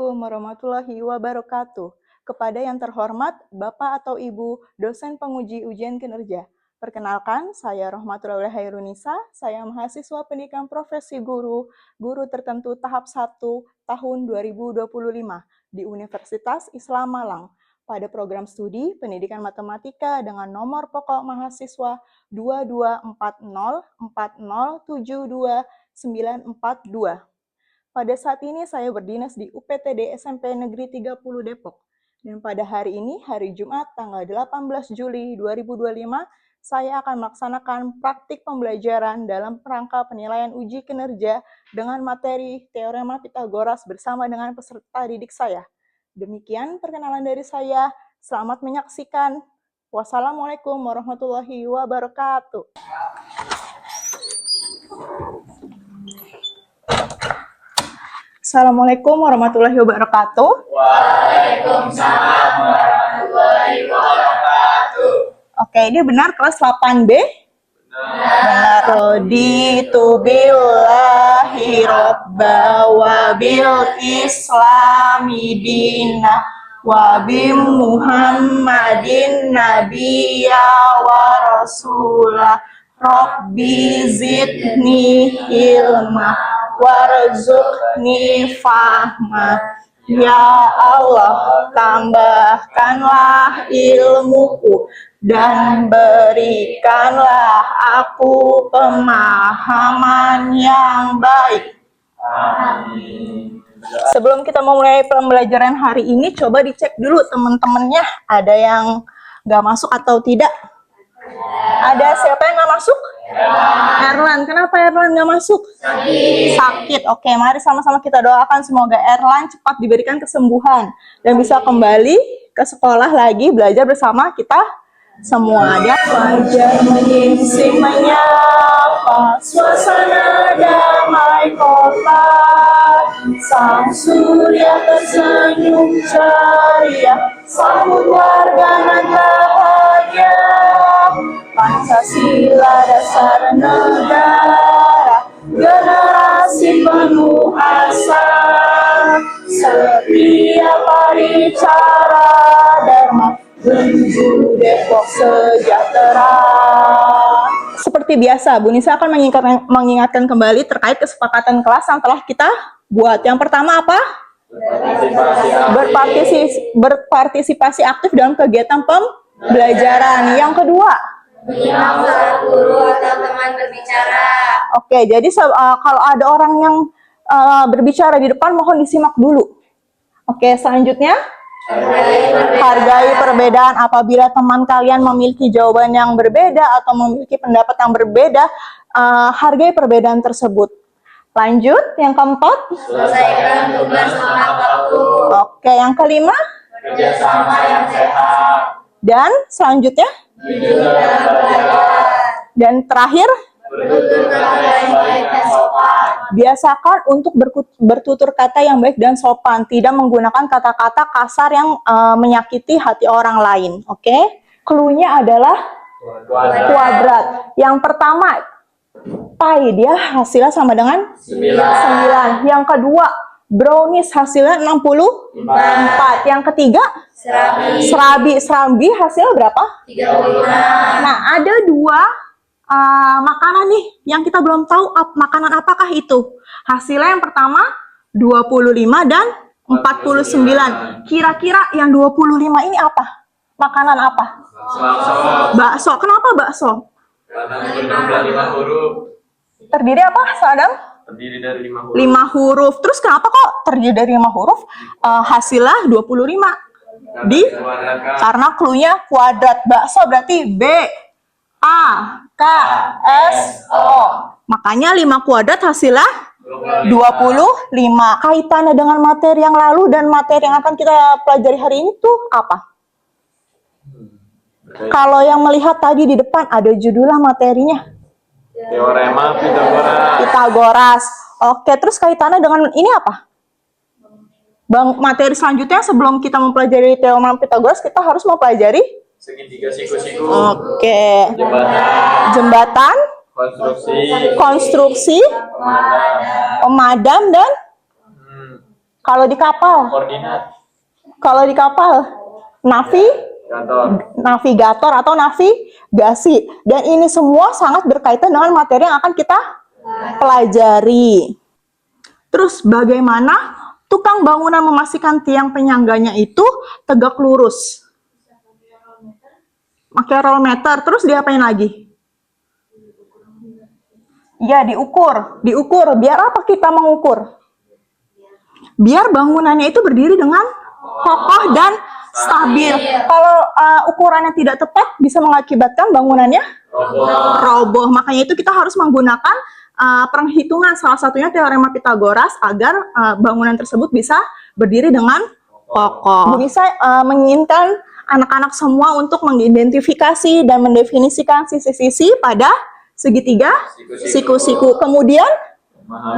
Assalamualaikum warahmatullahi wabarakatuh. Kepada yang terhormat Bapak atau Ibu dosen penguji ujian kinerja. Perkenalkan, saya Rohmatullahi Hairunisa, saya mahasiswa pendidikan profesi guru tertentu tahap 1 tahun 2025 di Universitas Islam Malang pada program studi Pendidikan Matematika dengan nomor pokok mahasiswa 22404072942. Pada saat ini saya berdinas di UPTD SMP Negeri 30 Depok. Dan pada hari ini, hari Jumat, tanggal 18 Juli 2025, saya akan melaksanakan praktik pembelajaran dalam rangka penilaian uji kinerja dengan materi Teorema Pitagoras bersama dengan peserta didik saya. Demikian perkenalan dari saya. Selamat menyaksikan. Wassalamualaikum warahmatullahi wabarakatuh. Assalamualaikum warahmatullahi wabarakatuh. Waalaikumsalam warahmatullahi wabarakatuh. Oke, ini benar kelas 8B? Benar. Raditu billahi robba wa bil islami dina wa bi muhammadin nabiyya wa rasulah rabbi zidni ilma warzuqni fahma. Ya Allah, tambahkanlah ilmuku dan berikanlah aku pemahaman yang baik. Amin. Sebelum kita memulai pembelajaran hari ini, coba dicek dulu teman-temannya ada yang nggak masuk atau tidak. Ada siapa yang nggak masuk? Erlan. Kenapa Erlan nggak masuk? Sakit. Oke, mari sama-sama kita doakan semoga Erlan cepat diberikan kesembuhan dan bisa kembali ke sekolah lagi belajar bersama kita semua. Dia fajar menyingsing menyapa suasana damai kota, sang surya tersenyum ceria sambut warga nan bahagia. Pancasila dasar negara, generasi penuh asa, setiap hari cara dharma, menuju Depok sejahtera. Seperti biasa, Bu Nisa akan mengingatkan kembali terkait kesepakatan kelas yang telah kita buat. Yang pertama apa? Berpartisipasi aktif dalam kegiatan pembelajaran. Yang kedua? Menyimak saat guru atau teman berbicara. Oke, jadi kalau ada orang yang berbicara di depan, mohon disimak dulu. Oke, selanjutnya hargai perbedaan. Apabila teman kalian memiliki jawaban yang berbeda atau memiliki pendapat yang berbeda, hargai perbedaan tersebut. Lanjut, yang keempat. Selesaikan tugas tepat waktu. Oke, yang kelima. Kerjasama yang sehat. Dan selanjutnya. Jujur dalam belajar. Dan terakhir. Bertutur kata yang baik dan sopan. Biasakan untuk bertutur kata yang baik dan sopan, tidak menggunakan kata-kata kasar yang menyakiti hati orang lain. Oke? Clue-nya adalah kuadrat. Yang pertama, pi, dia hasilnya sama dengan 9. Yang kedua, brownies hasilnya 64. Yang ketiga, Serabi hasilnya berapa? 35. Nah, ada dua makanan nih yang kita belum tahu makanan apakah itu. Hasilnya yang pertama 25 dan 49. Kira-kira yang 25 ini apa? Makanan apa? Bakso. Kenapa bakso? Karena berjumlah 5 huruf. Terdiri apa, Sadam? Terdiri dari 5 huruf. 5 huruf. Terus kenapa kok terdiri dari 5 huruf? Hasilnya 25. Karena clue-nya kuadrat. Bakso berarti B A K S O. Makanya 5 kuadrat hasilnya 25. Kaitannya dengan materi yang lalu dan materi yang akan kita pelajari hari ini tuh apa? Kalau yang melihat tadi di depan ada judulnya materinya. Teorema Pitagoras. Oke, terus kaitannya dengan ini apa? Materi selanjutnya sebelum kita mempelajari Teorema Pitagoras, kita harus mempelajari segitiga siku-siku. Oke. Jembatan. Konstruksi. Pemadam dan Kalau di kapal, Koordinat. kalau di kapal, Kantor. navigator atau navigasi. Dan ini semua sangat berkaitan dengan materi yang akan kita pelajari. Terus bagaimana tukang bangunan memastikan tiang penyangganya itu tegak lurus? Pakai rollmeter. Terus diapain lagi? Ya, diukur. Diukur. Biar apa kita mengukur? Biar bangunannya itu berdiri dengan kokoh dan stabil. Kalau ukurannya tidak tepat, bisa mengakibatkan bangunannya roboh. Makanya itu kita harus menggunakan perhitungan, salah satunya teorema Pythagoras, agar bangunan tersebut bisa berdiri dengan kokoh. Bisa menginginkan anak-anak semua untuk mengidentifikasi dan mendefinisikan sisi-sisi pada segitiga siku-siku. Kemudian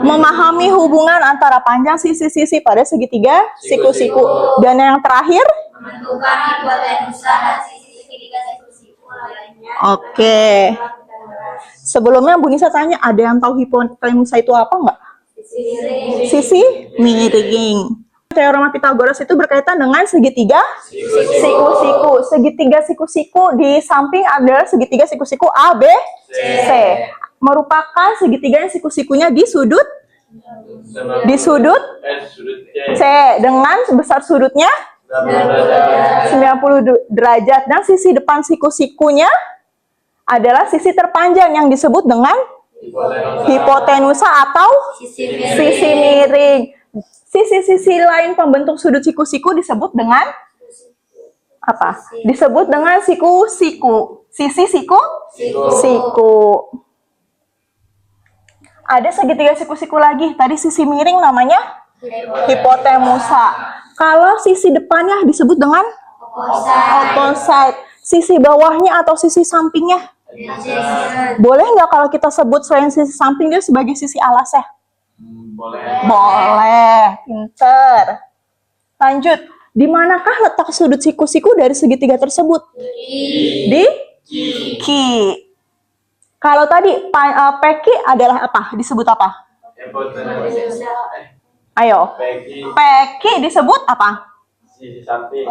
memahami hubungan antara panjang sisi-sisi pada segitiga siku-siku. Dan yang terakhir, menentukan hipotenusa dan sisi segitiga siku-siku lainnya. oke. Sebelumnya Bu Nisa tanya, ada yang tahu hipotenusa itu apa nggak? Sisi miring. Teorema Pythagoras itu berkaitan dengan segitiga siku-siku. Segitiga siku-siku di samping adalah segitiga siku-siku A, B, C. Merupakan segitiga yang siku-sikunya di sudut sudut C dengan besar sudutnya 90 derajat, dan sisi depan siku-sikunya adalah sisi terpanjang yang disebut dengan hipotenusa atau sisi miring. Sisi-sisi lain pembentuk sudut siku-siku disebut dengan apa? Disebut dengan siku-siku. Sisi siku-siku. Ada segitiga siku-siku lagi. Tadi sisi miring namanya hipotenusa. Kalau sisi depannya disebut dengan opposite. Sisi bawahnya atau sisi sampingnya? Boleh nggak kalau kita sebut selain sisi samping dia sebagai sisi alas ya? Boleh. Boleh, pinter. Lanjut, di manakah letak sudut siku-siku dari segitiga tersebut? Di Ki. Kalau tadi PQ adalah apa? Disebut apa? Ayo. PQ disebut apa? Sisi samping.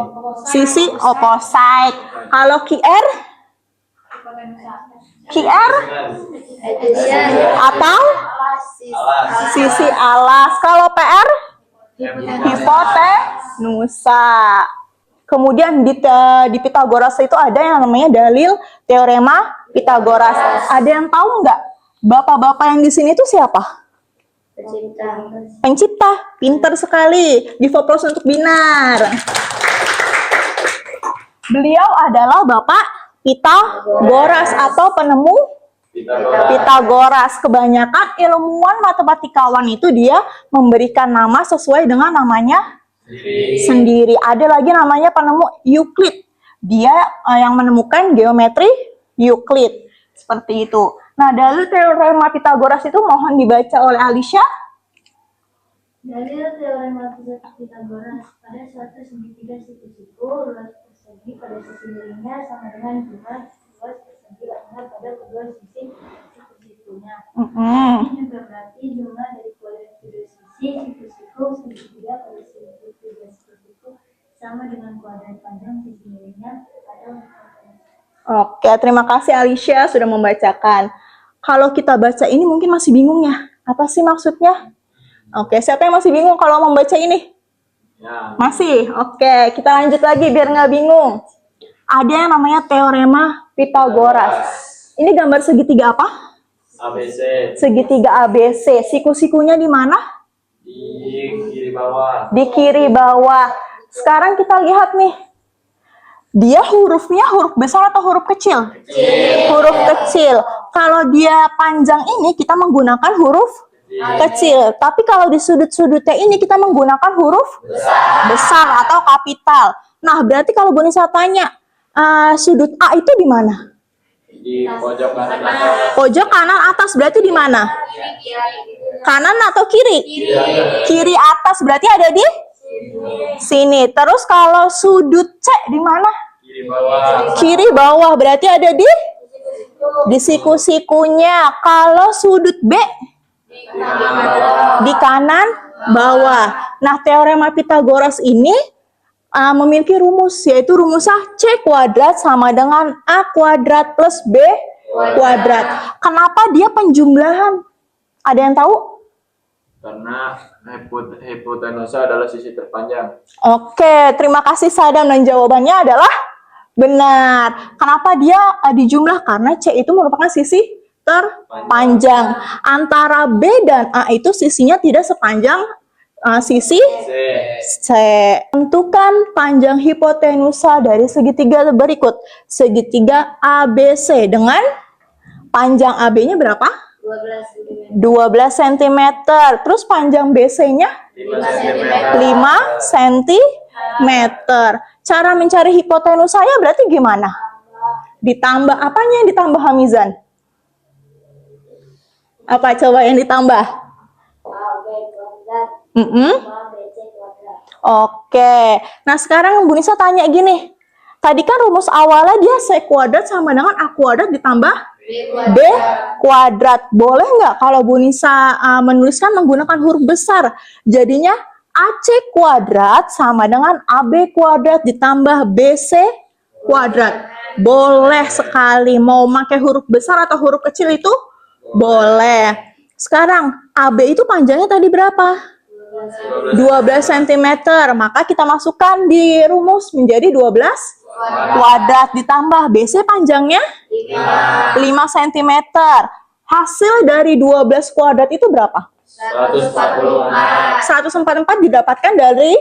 Sisi opposite. Kalau QR? QR atau sisi alas. Kalau PR? Hipotenusa. Kemudian di Pythagoras itu ada yang namanya dalil teorema Pythagoras. Ada yang tahu nggak? Bapak-bapak yang di sini itu siapa? Pencipta. Pinter sekali. Give applause untuk Binar. Beliau adalah Bapak Pythagoras atau penemu Pythagoras. Kebanyakan ilmuwan matematikawan itu dia memberikan nama sesuai dengan namanya sendiri. Ada lagi namanya penemu Euclid. Dia yang menemukan geometri Euclid. Seperti itu. Nah, dalil teorema Pythagoras itu mohon dibaca oleh Alicia. Dalil teorema Pythagoras, pada suatu segitiga siku-siku, luas persegi pada sisi miringnya sama dengan jumlah luas persegi lainnya pada kedua sisi siku-sikunya. Ini juga berarti jumlah dari kuadrat kedua sisi siku-siku segitiga pada segitiga siku-siku sama dengan kuadrat panjang sisi miringnya pada Oke, terima kasih Alicia sudah membacakan. Kalau kita baca ini mungkin masih bingung ya. Apa sih maksudnya? Oke, siapa yang masih bingung kalau membaca ini? Ya. Masih? Oke, kita lanjut lagi biar nggak bingung. Ada yang namanya teorema Pythagoras. Ini gambar segitiga apa? ABC. Segitiga ABC. Siku-sikunya di mana? Di kiri bawah. Di kiri bawah. Sekarang kita lihat nih. Dia hurufnya huruf besar atau huruf kecil? Huruf kecil. Kalau dia panjang ini kita menggunakan huruf kecil. Tapi kalau di sudut-sudutnya ini kita menggunakan huruf besar atau kapital. Nah, berarti kalau Bu Nisa tanya, sudut A itu di mana? Di pojok kanan atas. Pojok kanan atas berarti di mana? Kanan atau kiri? Kiri atas berarti ada di sini. Terus kalau sudut C di mana? Kiri bawah. Kiri bawah berarti ada di siku-sikunya. Kalau sudut B di kanan bawah. Nah, teorema Pitagoras ini memiliki rumus, yaitu rumusnya C kuadrat sama dengan A kuadrat plus B kuadrat. Kenapa dia penjumlahan? Ada yang tahu? Karena hipotenusa adalah sisi terpanjang. Oke, terima kasih Sadam, dan jawabannya adalah benar. Kenapa dia dijumlah? Karena C itu merupakan sisi terpanjang. Antara B dan A itu sisinya tidak sepanjang sisi C. Tentukan panjang hipotenusa dari segitiga berikut. Segitiga ABC dengan panjang AB-nya berapa? 12 cm. Terus panjang BC-nya 5 cm. Cara mencari hipotenusanya berarti gimana? Ditambah apanya yang ditambah, Hamizan? Apa coba yang ditambah? Oke. Nah, sekarang Bu Nisa tanya gini. Tadi kan rumus awalnya dia C kuadrat sama dengan A kuadrat ditambah B kuadrat. Boleh nggak kalau Bu Nisa menuliskan menggunakan huruf besar? Jadinya AC kuadrat sama dengan AB kuadrat ditambah BC kuadrat. Boleh sekali. Mau pakai huruf besar atau huruf kecil itu boleh. Sekarang AB itu panjangnya tadi berapa? 12 cm. Maka kita masukkan di rumus menjadi 12 kuadrat ditambah BC panjangnya 5 cm. Hasil dari 12 kuadrat itu berapa? 144. 144 didapatkan dari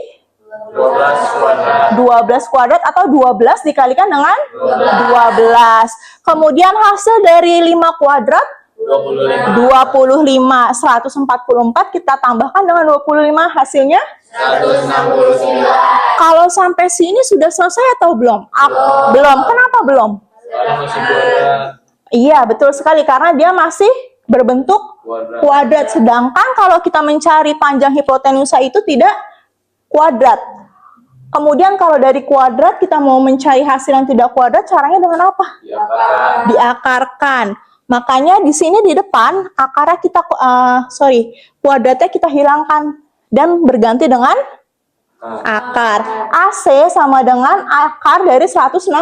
12 kuadrat atau 12 dikalikan dengan 12. Kemudian hasil dari 5 kuadrat 25. 144 kita tambahkan dengan 25, hasilnya 169. Kalau sampai sini sudah selesai atau belum? Belum. Kenapa belum? Karena masih kuadrat. Iya, betul sekali, karena dia masih berbentuk kuadrat. Sedangkan kalau kita mencari panjang hipotenusa itu tidak kuadrat. Kemudian kalau dari kuadrat kita mau mencari hasil yang tidak kuadrat, caranya dengan apa? Diakarkan. Makanya di sini di depan akarnya kita kuadratnya kita hilangkan dan berganti dengan akar. AC sama dengan akar dari 169.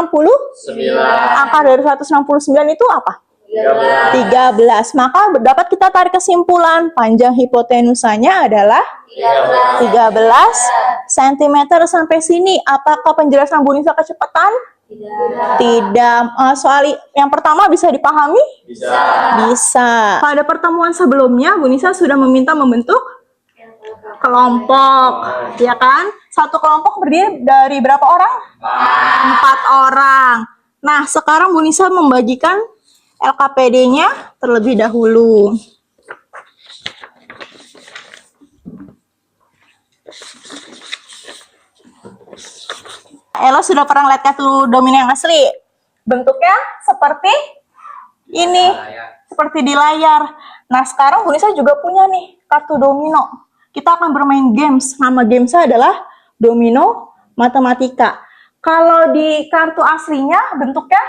Akar dari 169 itu apa? 13. Maka dapat kita tarik kesimpulan panjang hipotenusanya adalah 13 cm. Sampai sini apakah penjelasan Bu Nisa kecepatan? Tidak. Soal yang pertama bisa dipahami? Bisa. Pada pertemuan sebelumnya Bu Nisa sudah meminta membentuk kelompok, ya kan? Satu kelompok berdiri dari berapa orang? 4 orang. Nah, sekarang Bu Nisa membagikan LKPD-nya terlebih dahulu. Ella sudah pernah lihat kartu domino yang asli? Bentuknya seperti ini, seperti di layar. Nah, sekarang Bu Nisa juga punya nih kartu domino. Kita akan bermain games. Nama gamesnya adalah domino matematika. Kalau di kartu aslinya bentuknya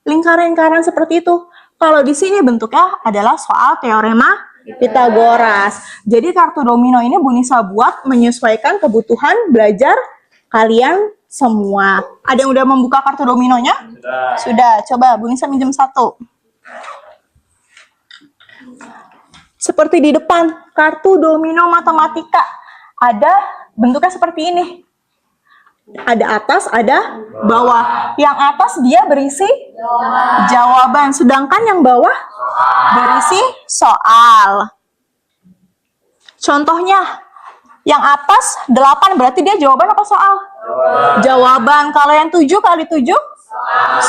lingkaran-lingkaran seperti itu. Kalau di sini bentuknya adalah soal teorema Pitagoras. Jadi kartu domino ini Bu Nisa buat menyesuaikan kebutuhan belajar kalian semua. Ada yang udah membuka kartu dominonya? Sudah. Coba Bu Nisa minjem satu. Seperti di depan, kartu domino matematika. Ada bentuknya seperti ini. Ada atas, ada bawah. Yang atas dia berisi jawaban, sedangkan yang bawah berisi soal. Contohnya, yang atas 8 berarti dia jawaban apa soal? Jawaban. Kalau yang 7 kali 7?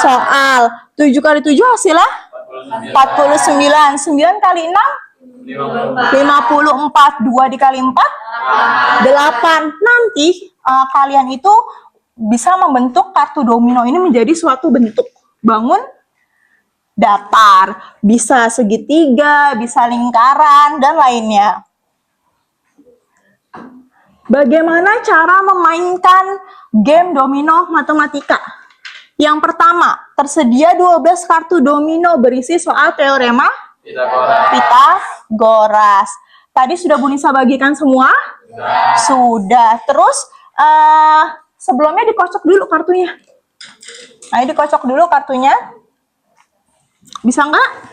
Soal. 7 kali 7 hasilnya? 49. 9 kali 6? 54. 2 dikali 4? 8. Nanti kalian itu bisa membentuk kartu domino ini menjadi suatu bentuk bangun datar. Bisa segitiga, bisa lingkaran, dan lainnya. Bagaimana cara memainkan game domino matematika? Yang pertama, tersedia 12 kartu domino berisi soal teorema Pitagoras. Tadi sudah Bu Nisa bagikan semua? Sudah. Terus sebelumnya dikocok dulu kartunya. Ayo dikocok dulu kartunya. Bisa nggak?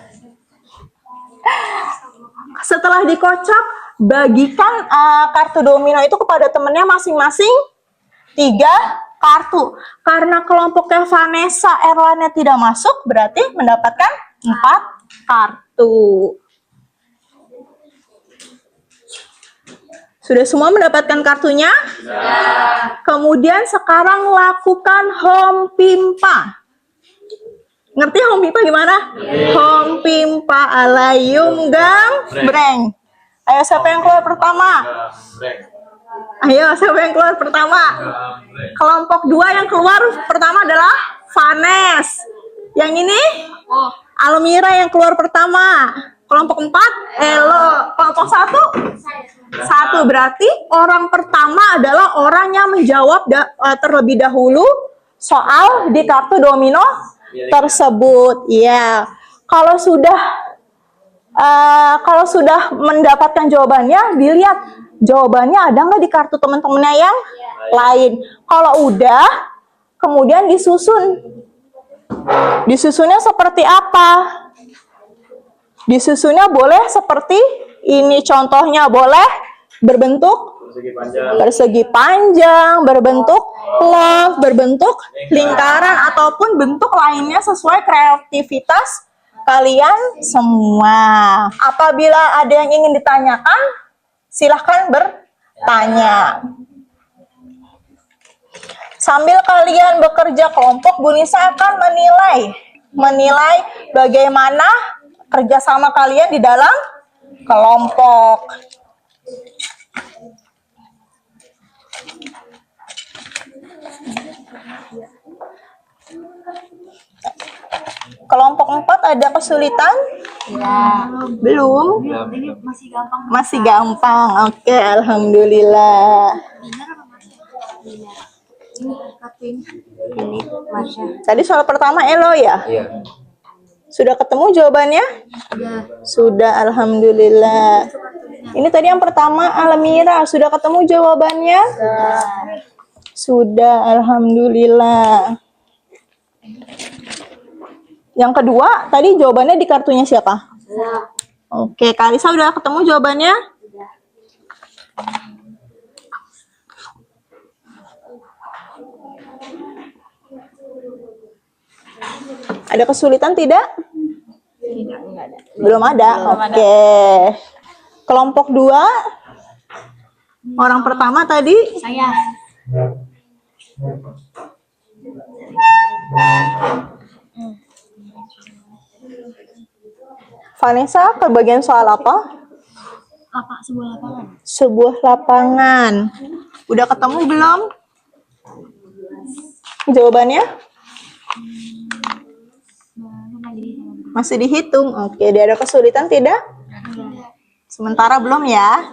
Setelah dikocok, bagikan kartu domino itu kepada temennya masing-masing 3 kartu. Karena kelompoknya Vanessa, Erlannya tidak masuk, berarti mendapatkan 4 kartu. Sudah semua mendapatkan kartunya? Kemudian sekarang lakukan home pimpa. Ngerti home pimpa gimana? Home pimpa alayum gambreng. Ayo siapa yang keluar pertama? Gambreng. Ayo siapa yang keluar pertama? Gambreng. Kelompok 2 yang keluar pertama adalah Vanes. Yang ini? Almira yang keluar pertama. Kelompok 4 Elo. Kelompok 1 berarti orang pertama adalah orang yang menjawab terlebih dahulu soal di kartu domino tersebut. Ya, kalau sudah mendapatkan jawabannya, dilihat jawabannya ada nggak di kartu teman-temannya yang lain. Kalau udah, kemudian disusun. Disusunnya seperti apa? Disusunnya boleh seperti ini, contohnya boleh berbentuk persegi panjang, berbentuk love, berbentuk lingkaran, ataupun bentuk lainnya sesuai kreativitas kalian semua. Apabila ada yang ingin ditanyakan, silahkan bertanya. Sambil kalian bekerja kelompok, Bu Nisa akan menilai bagaimana kerjasama kalian di dalam kelompok. Kelompok 4 ada kesulitan? Belum? Ini masih gampang. Masih gampang. Oke, alhamdulillah. Ini Masya. Tadi soal pertama Elo ya? Iya. Sudah ketemu jawabannya? Sudah, alhamdulillah. Ini tadi yang pertama Almira, sudah ketemu jawabannya? Sudah, alhamdulillah. Yang kedua, tadi jawabannya di kartunya siapa? Oke, Kalisa udah ketemu jawabannya? Ada kesulitan tidak? Belum ada. Oke. Kelompok 2. Orang pertama tadi Saya. Vanessa ke bagian soal apa? Sebuah lapangan. Sebuah lapangan. Udah ketemu belum? Jawabannya? Masih dihitung. Oke, dia ada kesulitan tidak? Sementara belum ya.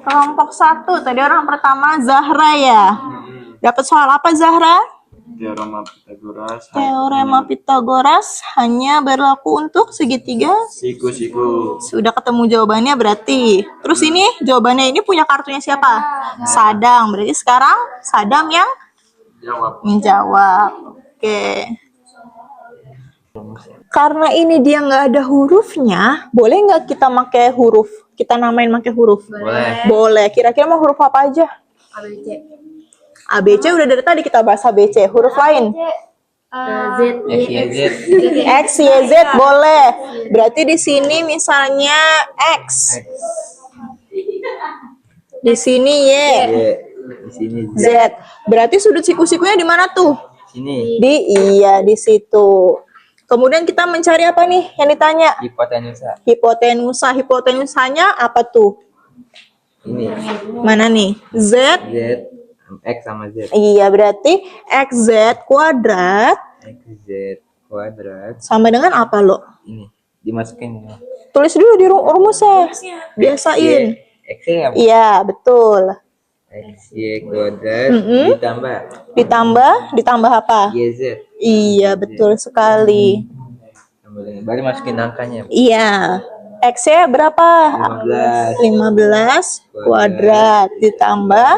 Kelompok 1, tadi orang pertama Zahra ya. Dapat soal apa Zahra? Teorema Pitagoras. Teorema Pitagoras hanya berlaku untuk segitiga. Siku-siku. Sudah ketemu jawabannya berarti. Terus ini jawabannya ini punya kartunya siapa? Sadam. Berarti sekarang Sadam yang Jawab. menjawab. Oke. Karena ini dia nggak ada hurufnya, boleh nggak kita pakai huruf? Kita namain pakai huruf? Boleh. Boleh. Kira-kira mau huruf apa aja? ABC. ABC udah dari tadi kita bahas ABC. Huruf lain? Z. X, Y, Z boleh. Berarti di sini misalnya X. Di sini Y. Di sini Z. Berarti sudut siku-sikunya di mana tuh? sini Di situ. Kemudian kita mencari apa nih yang ditanya? hipotenusa Hipotenusa. Hipotenusanya apa tuh? ini Mana nih? Z. z x sama z Iya, berarti XZ kuadrat xz kuadrat sama dengan apa lo? ini dimasukin ini Tulis dulu di rumusnya. Biasain. x ya Iya, betul. xy kuadrat Ditambah apa? yz Iya, betul sekali. baru masukin angkanya Iya. X-nya berapa? 15 kuadrat ditambah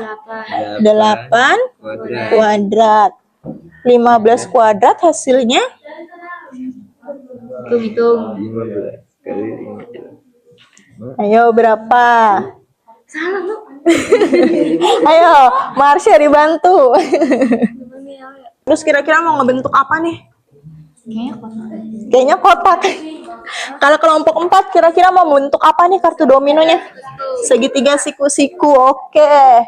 8 kuadrat. 15 kuadrat hasilnya Hitung-hitung. 15 kali 15. ayo berapa? Ayo, Marsha dibantu. Terus kira-kira mau ngebentuk apa nih? Kayaknya kotak. Kalau kelompok 4 kira-kira mau bentuk apa nih kartu dominonya? Segitiga siku-siku. Oke.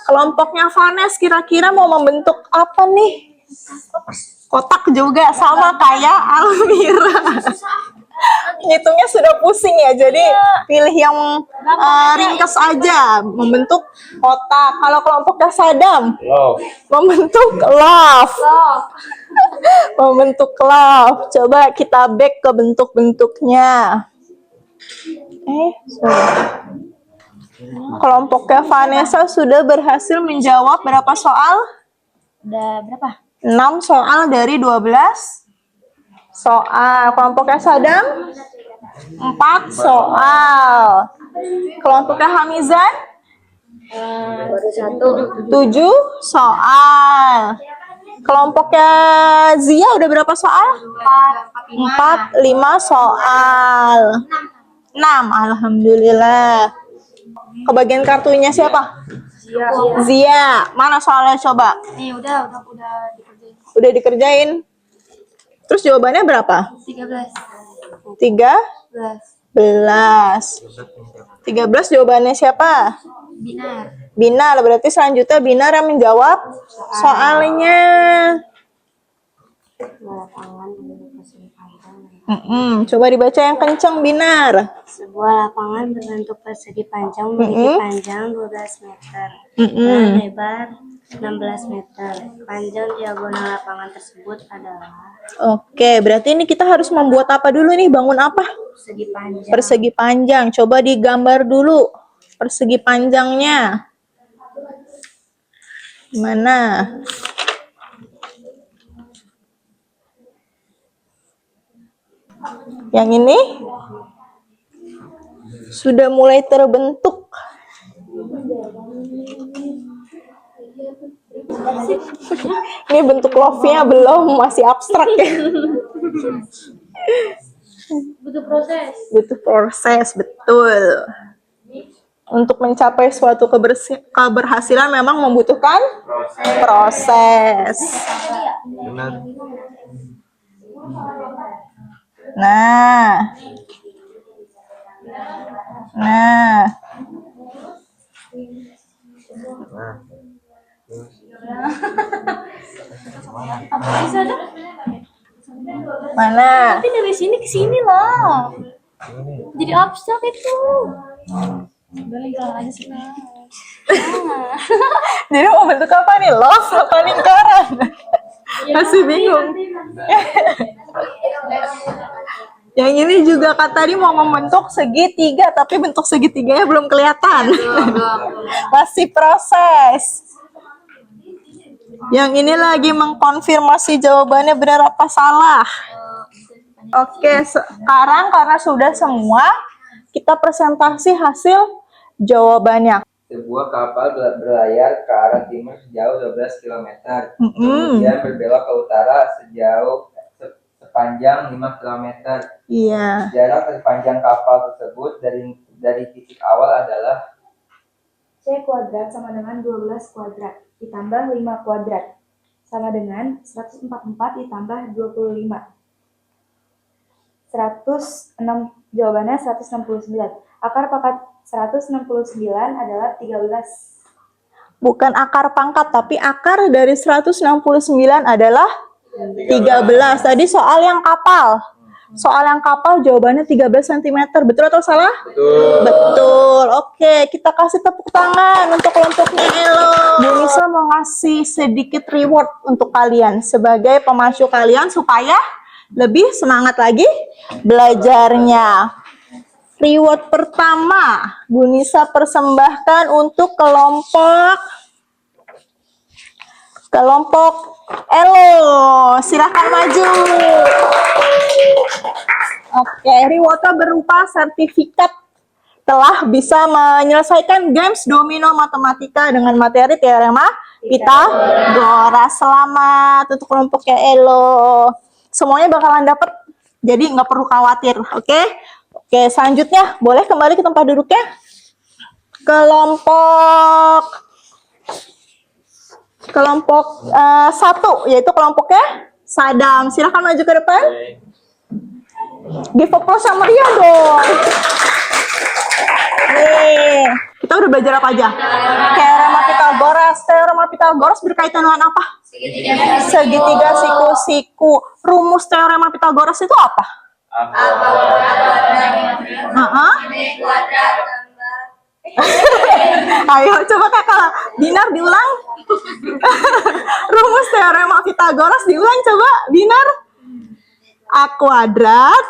Kelompoknya Vanes kira-kira mau membentuk apa nih? Kotak juga sama kayak Almira. Ngitungnya sudah pusing ya, jadi pilih yang ringkas aja. Membentuk kotak. Kalau kelompoknya Sadam, membentuk love. Membentuk love. Coba kita back ke bentuk-bentuknya. Kelompoknya Vanessa sudah berhasil menjawab berapa soal? Udah berapa? 6 soal dari 12 soal. Kelompoknya Sadam 4 soal. Kelompoknya Hamizan 7 soal. Kelompoknya Zia udah berapa soal? 4, 5 soal. 6, alhamdulillah. Kebagian kartunya siapa? Zia. Mana soalnya coba? Nih udah dikerjain. Udah dikerjain. Terus jawabannya berapa? 13. 13 jawabannya siapa? Binar. Berarti selanjutnya Binar yang menjawab soalnya. Coba dibaca yang kenceng, Binar. Sebuah lapangan berbentuk persegi panjang memiliki panjang 12 meter dan lebar 16 meter. Panjang diagonal lapangan tersebut adalah Oke, berarti ini kita harus membuat apa dulu nih? Bangun apa? persegi panjang. Persegi panjang. Coba digambar dulu persegi panjangnya. Mana? Yang ini sudah mulai terbentuk. Ini bentuk love-nya belum, masih abstrak ya. Butuh proses, betul. Untuk mencapai suatu keberhasilan memang membutuhkan proses. Benar. Nah. Mana? Tapi dari sini ke sini lah. Jadi abstrak itu. Jadi mau bentuk apa nih? Love apa lingkaran? Masih bingung. Yang ini juga Kak tadi mau membentuk segitiga, tapi bentuk segitiganya belum kelihatan. Masih proses. Yang ini lagi mengkonfirmasi jawabannya benar apa salah. Oke, sekarang karena sudah semua, kita presentasi hasil jawabannya. Sebuah kapal berlayar ke arah timur sejauh 12 km. Kemudian berbelok ke utara sepanjang 5 km. Iya. Jarak terpanjang kapal tersebut dari titik awal adalah C kuadrat sama dengan 12 kuadrat ditambah 5 kuadrat sama dengan 144 ditambah 25. 106, jawabannya 169. Akar pangkat 169 adalah 13. Bukan akar pangkat, tapi akar dari 169 adalah 13. Tadi soal yang kapal. Soal yang kapal jawabannya 13 cm. Betul atau salah? Betul. Oke, kita kasih tepuk tangan untuk kelompoknya Elo. Denisa mau ngasih sedikit reward untuk kalian sebagai pemacu kalian supaya lebih semangat lagi belajarnya. Reward pertama, Bu Nisa persembahkan untuk kelompok Elo. Silahkan maju. Oke, reward berupa sertifikat telah bisa menyelesaikan games domino matematika dengan materi teorema Pythagoras. Selamat untuk kelompoknya Elo. Semuanya bakalan dapet, jadi nggak perlu khawatir. Oke, selanjutnya boleh kembali ke tempat duduknya. Kelompok 1, yaitu kelompoknya Sadam. Silahkan maju ke depan. Give applause sama dia dong. Nih, kita udah belajar apa aja? Teorema Pythagoras. Teorema Pythagoras berkaitan dengan apa? Segitiga siku-siku. Rumus teorema Pythagoras itu apa? Ayo, coba kakak Binar diulang. Rumus teorema Pythagoras diulang coba, Binar. A kuadrat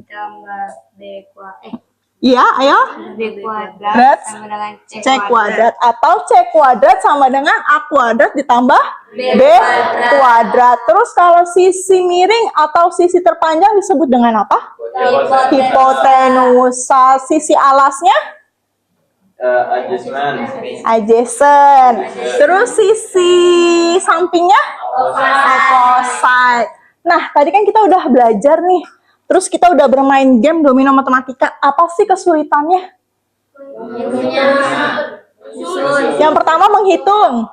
tambah B kuadrat. Iya, ayo. B kuadrat sama dengan C kuadrat atau C kuadrat sama dengan A kuadrat ditambah B kuadrat. Terus kalau sisi miring atau sisi terpanjang disebut dengan apa? Hipotenusa. Sisi alasnya? Adjacent. Terus sisi sampingnya? Opposite. Nah, tadi kan kita udah belajar nih. Terus kita udah bermain game domino matematika. Apa sih kesulitannya? Yang pertama menghitung.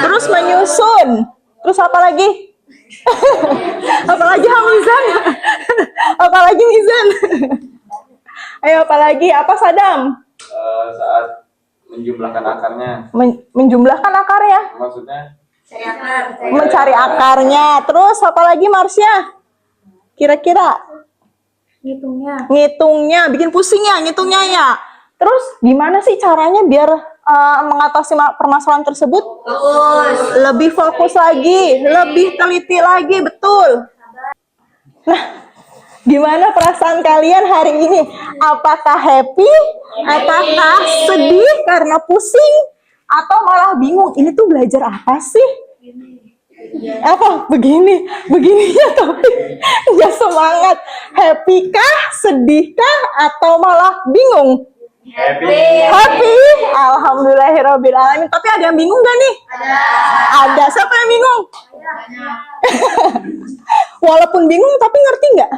Terus menyusun. Terus apa lagi? Apalagi Hamizan? Apalagi Mizan? Ayo, apalagi? Apa Sadam? Saat menjumlahkan akarnya. Menjumlahkan akarnya. Maksudnya? Mencari akarnya. Terus apa lagi Marsya? Kira-kira? Ngitungnya. Bikin pusing ya ngitungnya ya. Terus gimana sih caranya biar mengatasi permasalahan tersebut? Lebih fokus lagi, lebih teliti lagi, betul. Nah, gimana perasaan kalian hari ini? Apakah happy? Apakah sedih karena pusing? Atau malah bingung? Ini tuh belajar apa sih? Apa? Begininya tapi nggak semangat. Happy kah? Sedih kah? Atau malah bingung? Happy. Alhamdulillahirobbilalamin. Tapi ada yang bingung gak nih? Ada. Siapa yang bingung? Walaupun bingung tapi ngerti nggak?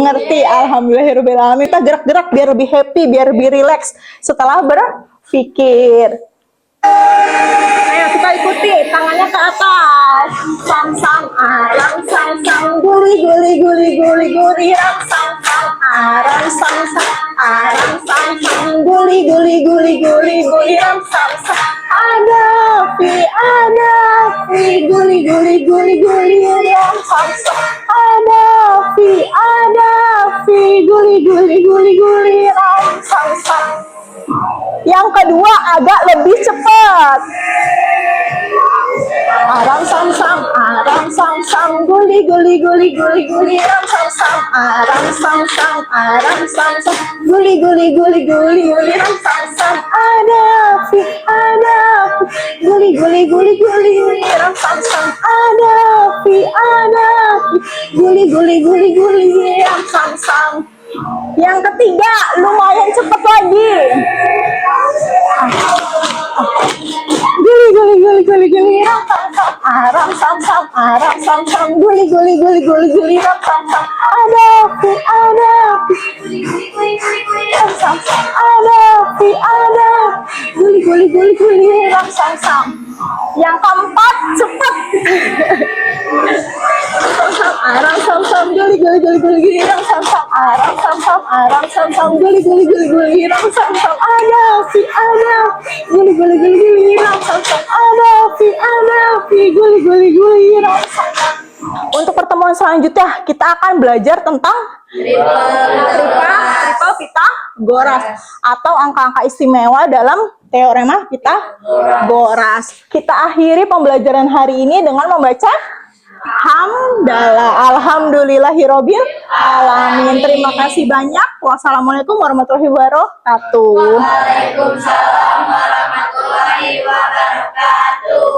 Ngerti. Alhamdulillahirobbilalamin. Kita gerak-gerak biar lebih happy, biar lebih relax setelah berpikir. Ayo kita ikuti, tangannya ke atas. Sam aram sam guli ram sam aram aram sam guli ram sam ada fi guli ram sam ada fi guli ram sam. Yang kedua agak lebih cepat. Aram sam guli ram sam aram sam guli ram sam ada fi guli ram sam ada fi guli ram sam. Yang ketiga lumayan cepat lagi. Guli ram sam aram sam guli ram sam ada fi ram sam ada fi guli ram sam. Yang keempat cepat. Aram sam guli ram sam aram sam guli ram sam ada fi guli ram sam ada fi guli ram sam. Untuk pertemuan selanjutnya kita akan belajar tentang triple Pythagoras atau angka-angka istimewa dalam teorema Pythagoras. Kita akhiri pembelajaran hari ini dengan membaca hamdalah. Alhamdulillahirobbil alamin. Terima kasih banyak. Wassalamualaikum warahmatullahi wabarakatuh. Waalaikumsalam warahmatullahi wabarakatuh.